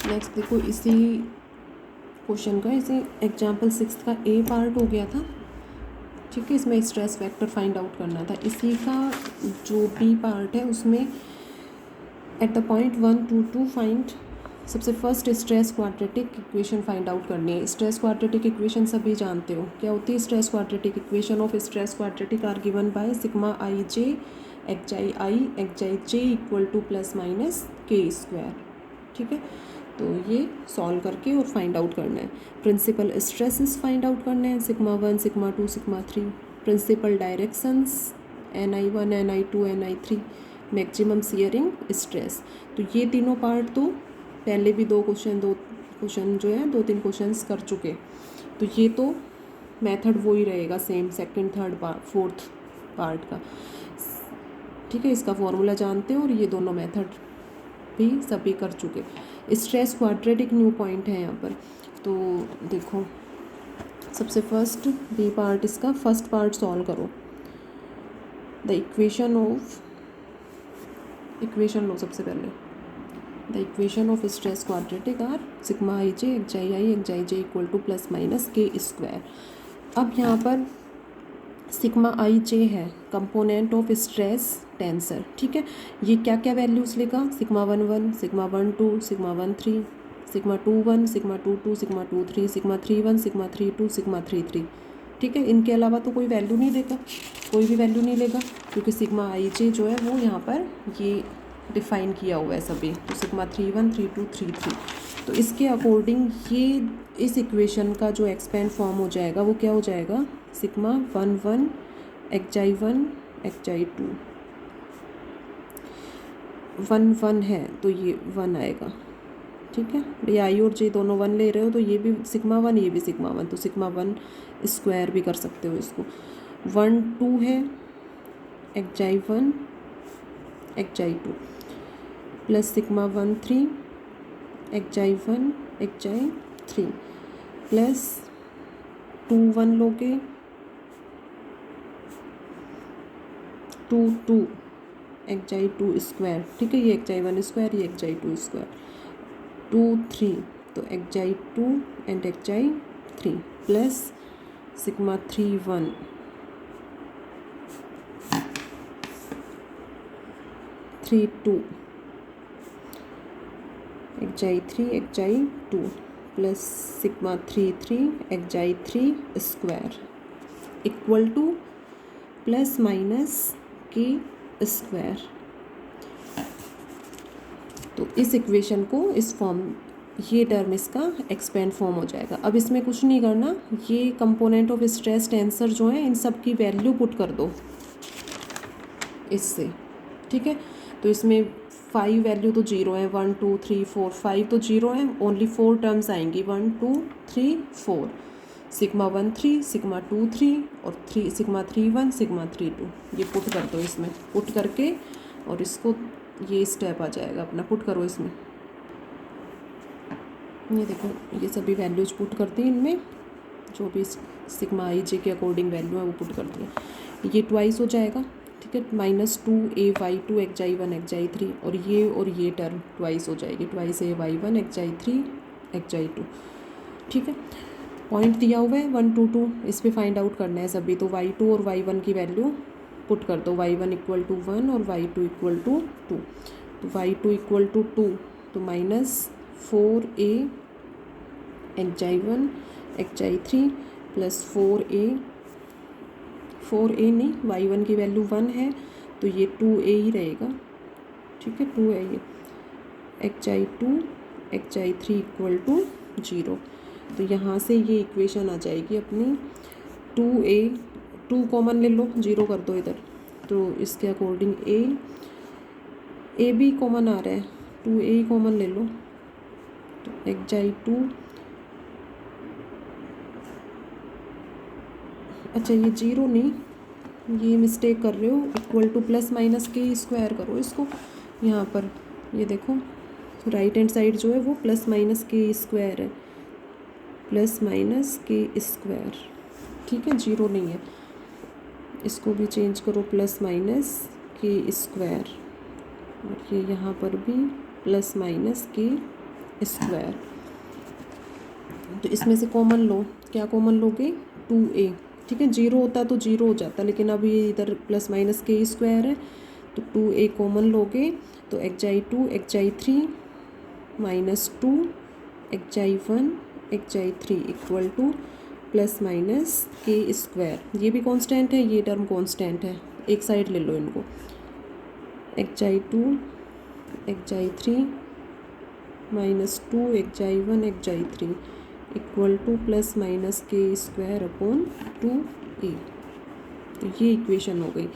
Next देखो, इसी question का, इसी एग्जाम्पल 6 का ए पार्ट हो गया था, ठीक है। इसमें स्ट्रेस वेक्टर फाइंड आउट करना था। इसी का जो बी पार्ट है उसमें एट द पॉइंट 1 2 2 फाइंड, सबसे first stress quadratic equation find out करनी है। स्ट्रेस क्वाड्रेटिक इक्वेशन सभी जानते हो क्या होती है। Stress quadratic equation of stress quadratic are given by sigma I j x i j equal to plus minus k square, ठीक है। तो ये सॉल्व करके और फाइंड आउट करना है। प्रिंसिपल स्ट्रेसेस फाइंड आउट करने हैं, sigma 1 sigma 2 sigma 3। Principal directions NI1 NI2 NI3। Maximum shearing stress. तो ये तीनों पार्ट तो पहले भी दो क्वेश्चन जो है 2-3 क्वेश्चंस कर चुके। तो ये तो मेथड वो ही रहेगा same, second third fourth part का, ठीक है। इसका फॉर्मूला जानते हो और ये दोनों मेथड भी सभी कर चुके। स्ट्रेस क्वाड्रेटिक न्यू पॉइंट है यहाँ पर। तो देखो, सबसे फर्स्ट बी पार्ट, इसका फर्स्ट पार्ट सॉल्व करो। द इक्वेशन लो सबसे पहले। The equation of stress quadratic are sigma I j x i j equal to plus minus k square. अब यहाँ पर सिग्मा आई जे है कंपोनेंट ऑफ स्ट्रेस टेंसर, ठीक है। ये क्या क्या वैल्यूज़ लेगा, sigma 1 1 sigma 1 2 sigma 1 3 sigma 2 1 sigma 2 2 sigma 2 3 sigma 3 1 sigma 3 2 sigma 3 3, ठीक है। इनके अलावा तो कोई वैल्यू नहीं लेगा, कोई भी वैल्यू नहीं लेगा, क्योंकि सिग्मा आई जे जो है वो यहाँ पर ये डिफाइन किया हुआ है सभी। तो सिग्मा 3 1 3 2 3 3। तो इसके अकॉर्डिंग ये इस इक्वेशन का जो एक्सपेंड फॉर्म हो जाएगा वो क्या हो जाएगा, sigma 1 1 x I 1 x i 2। 1 1 है तो ये 1 आएगा, ठीक है। ये आई और जे दोनों 1 ले रहे हो तो ये भी सिग्मा 1 ये भी सिग्मा 1, तो सिग्मा 1 स्क्वायर भी कर सकते हो इसको। 1 2 है x I 1 x i 2 plus sigma 1 3 x I 1 x i 3 plus 2 1 लोगे 2 2 एक्स आई 2 स्क्वायर, ठीक है। ये एक्स आई 1 स्क्वायर, ये एक्स आई 2 स्क्वायर, 2 3 तो x i 2 and x i 3 plus sigma 3 1 3 2 x i 3 x i 2 plus sigma 3 3 x i 3 square equal to plus minus k square. तो इस equation को इस form, ये टर्म इसका एक्सपेंड फॉर्म हो जाएगा। अब इसमें कुछ नहीं करना, ये कंपोनेंट ऑफ स्ट्रेस टेंसर जो है इन सब की वैल्यू पुट कर दो इससे, ठीक है। तो इसमें 5 वैल्यू तो 0 है, 1 2 3 4 5 तो 0 है, ओनली 4 टर्म्स आएंगी 1 2 3 4, सिग्मा 1 3 सिग्मा 2 3 और 3 सिग्मा 3 1 सिग्मा 3 2। ये पुट कर दो इसमें, पुट करके और इसको ये स्टेप आ जाएगा अपना, पुट करो इसमें। ये देखो, ये सभी वैल्यूज पुट करती हैं इनमें, जो भी सिग्मा आई जे के अकॉर्डिंग वैल्यू है वो पुट करती है। ये ट्वाइस हो जाएगा, ठीक है। Minus 2 A Y 2 x I 1 x i 3 और ये टर्म ट्वाइस हो जाएगी, twice A Y 1 x i 3 x i 2, ठीक है। पॉइंट दिया हुआ है 1 2 2, इस पर फाइंड आउट करना है सभी। तो y2 और y1 की वैल्यू पुट कर दो, y1 इक्वल टू 1 और y2 इक्वल टू 2। तो y2 इक्वल टू 2 तो minus 4a x I 1 x i 3 plus 4a नहीं, y1 की वैल्यू 1 है तो ये 2a ही रहेगा, ठीक है। 2 है ये, x i 2 x i 3 equal to 0। तो यहाँ से ये इक्वेशन आ जाएगी अपनी 2a, 2 कॉमन ले लो, 0 कर दो इधर, तो इसके अकॉर्डिंग a भी कॉमन आ रहा है, 2a कॉमन ले लो, तो एक्स आई 2, अच्छा ये 0 नहीं, ये मिस्टेक कर रहे हो, equal to plus minus k square करो इसको यहाँ पर। ये देखो राइट हैंड साइड जो है वो प्लस माइनस के स्क्वायर है, प्लस माइनस के स्क्वायर, ठीक है। 0 नहीं है, इसको भी चेंज करो प्लस माइनस के स्क्वायर, और ये यहाँ पर भी प्लस माइनस के स्क्वायर। तो इसमें से कॉमन लो, क्या कॉमन लोगे, 2a, ठीक है। 0 होता तो 0 हो जाता, लेकिन अब ये इधर प्लस माइनस के स्क्वायर है, तो 2a कॉमन लोगे तो xi2 xi3 minus 2 xi1 xi3 equal to plus minus k square. ये भी कांस्टेंट है, ये टर्म कांस्टेंट है, एक साइड ले लो इनको। xi2 xi3 minus 2 xi1 xi3 equal to plus minus k square upon 2a। तो ये इक्वेशन हो गई,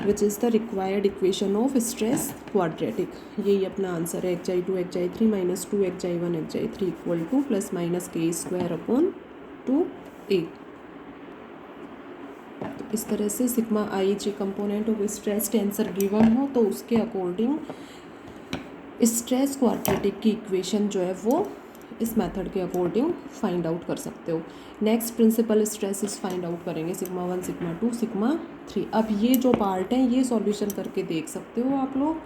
which is the required equation of stress quadratic. यही अपना आंसर है, xi2 xi3 minus 2 xi1 xi3 equal to plus minus k square upon 2a। तो इस तरह से sigma I J component of stress tensor given हो तो उसके अकॉर्डिंग स्ट्रेस क्वाड्रेटिक की इक्वेशन जो है वो इस मेथड के अकॉर्डिंग फाइंड आउट कर सकते हो। Next principle stresses find out करेंगे, सिग्मा 1 सिग्मा 2 सिग्मा 3। अब ये जो पार्ट हैं ये सॉल्यूशन करके देख सकते हो आप लोग,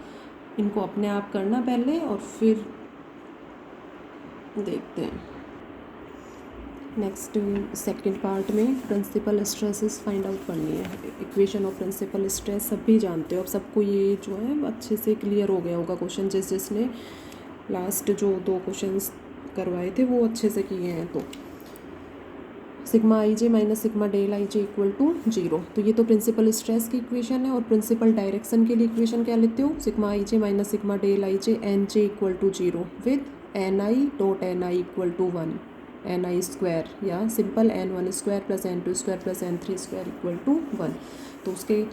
इनको अपने आप करना पहले और फिर देखते हैं। नेक्स्ट सेकंड पार्ट में प्रिंसिपल स्ट्रेसेस फाइंड आउट करनी है। इक्वेशन ऑफ प्रिंसिपल स्ट्रेस सब भी जानते हो, अब सबको ये जो है अच्छे से क्लियर हो गया होगा क्वेश्चन, जिसने लास्ट जो 2 क्वेश्चंस करवाए थे वो अच्छे से किए हैं। तो sigma I J minus sigma del I j equal to 0। तो ये तो प्रिंसिपल स्ट्रेस की इक्वेशन है। और प्रिंसिपल डायरेक्शन के लिए इक्वेशन क्या लेते हो, sigma I J minus sigma del I J N J equal to 0 with N I dot N I equal to 1 N I square, या simple n1 square plus n2 square plus n3 square equal to 1। तो उसके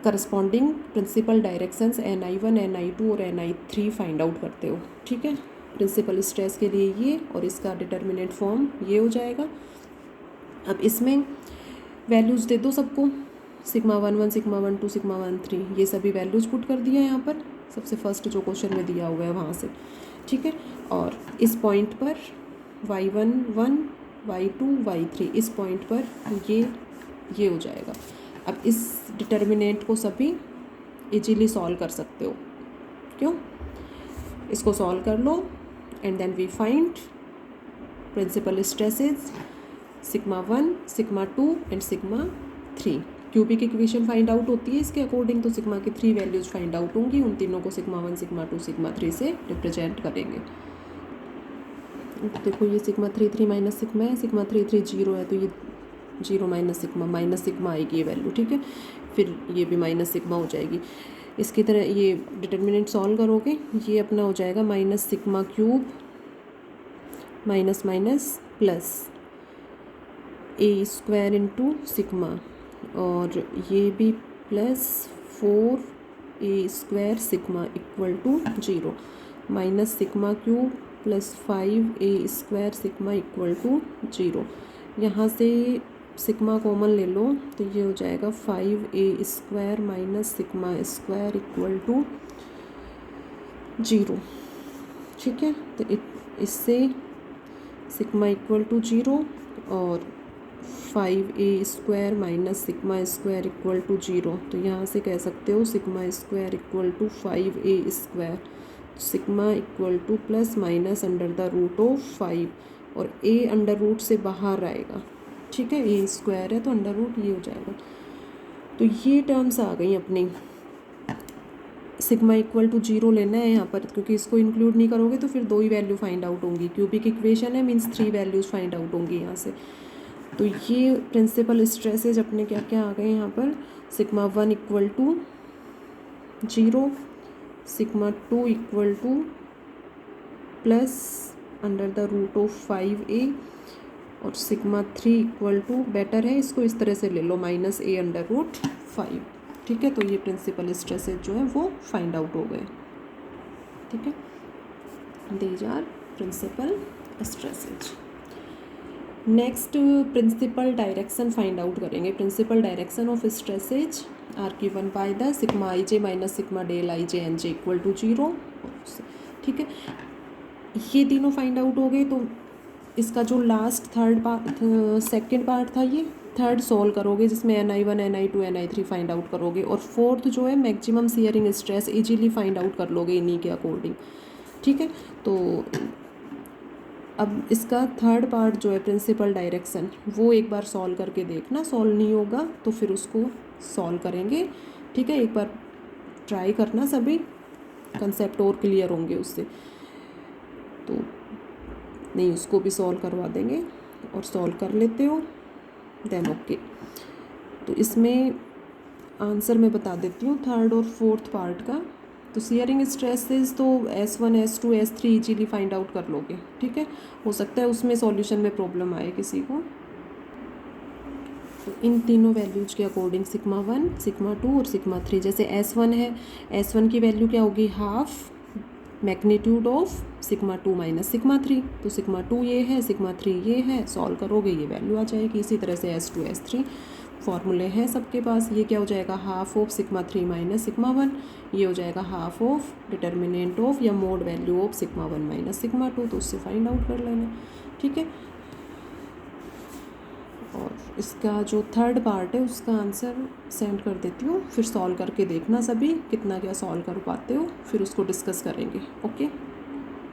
corresponding principal directions ni1 ni2 और ni3 find out करते हो, ठीक है। Principal stress के लिए ये, और इसका डिटर्मिनेंट फॉर्म ये हो जाएगा। अब इसमें वैल्यूज़ दे दो सबको, सिग्मा 1 1 सिग्मा 1 2 सिग्मा 1 3, ये सभी वैल्यूज़ पुट कर दिया यहाँ पर, सबसे फर्स्ट जो क्वेश्चन में दिया हुआ है वहाँ से, ठीक है। और इस पॉइंट पर y1 1 y2 y3, इस पॉइंट पर ये हो जाएगा। अब इस डिटर्मिनेंट को सभी इजीली सॉल्व कर सकते हो, क्यों, इसको सॉल्व कर लो and then we find principal stresses sigma 1 sigma 2 and sigma 3। Cubic equation find out होती है इसके अकॉर्डिंग, तो सिग्मा की 3 वैल्यूज़ फाइंड आउट होंगी, उन तीनों को सिग्मा 1 सिग्मा 2 सिग्मा 3 से रिप्रेजेंट करेंगे। देखो ये सिग्मा 3 3 माइनस सिग्मा है, सिग्मा 3 3 0 है, तो ये 0 माइनस सिग्मा आएगी ये वैल्यू, ठीक है। फिर ये भी माइनस सिग्मा हो जाएगी। इसकी तरह ये डिटर्मिनेंट सॉल्व करोगे, ये अपना हो जाएगा minus sigma cube minus minus plus A square into sigma, और ये भी plus 4 A square sigma equal to 0 minus sigma cube plus 5 A square sigma equal to 0। यहाँ से सिग्मा कॉमन ले लो तो ये हो जाएगा 5a square minus sigma square equal to 0, ठीक है। तो इससे सिग्मा इक्वल टू 0 और 5a square minus sigma square equal to 0, तो यहाँ से कह सकते हो sigma square equal to 5a square, sigma equal to plus minus under the root of 5, और a अंडर रूट से बाहर आएगा, ठीक है, ए स्क्वायर है तो अंडर रूट ये हो जाएगा। तो ये टर्म्स आ गई अपनी। सिग्मा इक्वल टू 0 लेना है यहाँ पर, क्योंकि इसको इंक्लूड नहीं करोगे तो फिर 2 ही वैल्यू फाइंड आउट होंगी। क्यूबिक इक्वेशन है, मीन्स 3 वैल्यूज़ फाइंड आउट होंगी यहाँ से। तो ये प्रिंसिपल स्ट्रेसेज अपने क्या क्या आ गए यहाँ पर, sigma 1 equal to 0, sigma 2 equal to plus under the root of 5a, और सिग्मा 3 इक्वल टू, बेटर है इसको इस तरह से ले लो, माइनस a अंडर रूट 5, ठीक है। तो ये प्रिंसिपल स्ट्रेसेज जो है वो फाइंड आउट हो गए, ठीक है। These are principal stresses. Next principal direction find out करेंगे। Principal direction of stresses are given by the sigma I J minus sigma del I J N J equal to 0, ठीक है। ये तीनों find out हो गए। तो इसका जो लास्ट सेकंड पार्ट था, ये थर्ड सॉल्व करोगे, जिसमें ni1 ni2 ni3 find out करोगे, और फोर्थ जो है maximum shearing stress easily find out कर लोगे इन्हीं के अकॉर्डिंग, ठीक है। तो अब इसका थर्ड पार्ट जो है प्रिंसिपल डायरेक्शन, वो एक बार सॉल्व करके देखना, सॉल्व नहीं होगा तो फिर उसको सॉल्व करेंगे। ठीक है, एक बार ट्राई करना, सभी कंसेप्ट और क्लियर होंगे उससे। तो नहीं, उसको भी सॉल्व करवा देंगे और सॉल्व कर लेते हो देन ओके। तो इसमें आंसर मैं बता देती हूँ थर्ड और फोर्थ पार्ट का। तो शियरिंग स्ट्रेसेस तो S1 S2 S3 easily find out कर लोगे। ठीक है, हो सकता है उसमें सॉल्यूशन में प्रॉब्लम आए किसी को। तो इन तीनों वैल्यूज के अकॉर्डिंग सिग्मा 1, सिग्मा 2 और सिग्मा 3, जैसे S1 है, S1 की वैल्यू क्या होगी, half magnitude of sigma 2 minus sigma 3। तो सिग्मा 2 ये है, सिग्मा 3 ये है, सॉल्व करोगे ये वैल्यू आ जाएगी। इसी तरह से S2 S3 फॉर्मूले हैं सबके पास। ये क्या हो जाएगा, half of sigma 3 minus sigma 1, ये हो जाएगा हाफ ऑफ डिटर्मिनेंट ऑफ या mode value of sigma 1 minus sigma 2। तो उससे फाइंड आउट कर लेना। ठीक है, और इसका जो थर्ड पार्ट है उसका आंसर सेंड कर देती हूँ, फिर सॉल्व करके देखना सभी कितना क्या सॉल्व कर पाते हो, फिर उसको डिस्कस करेंगे। ओके।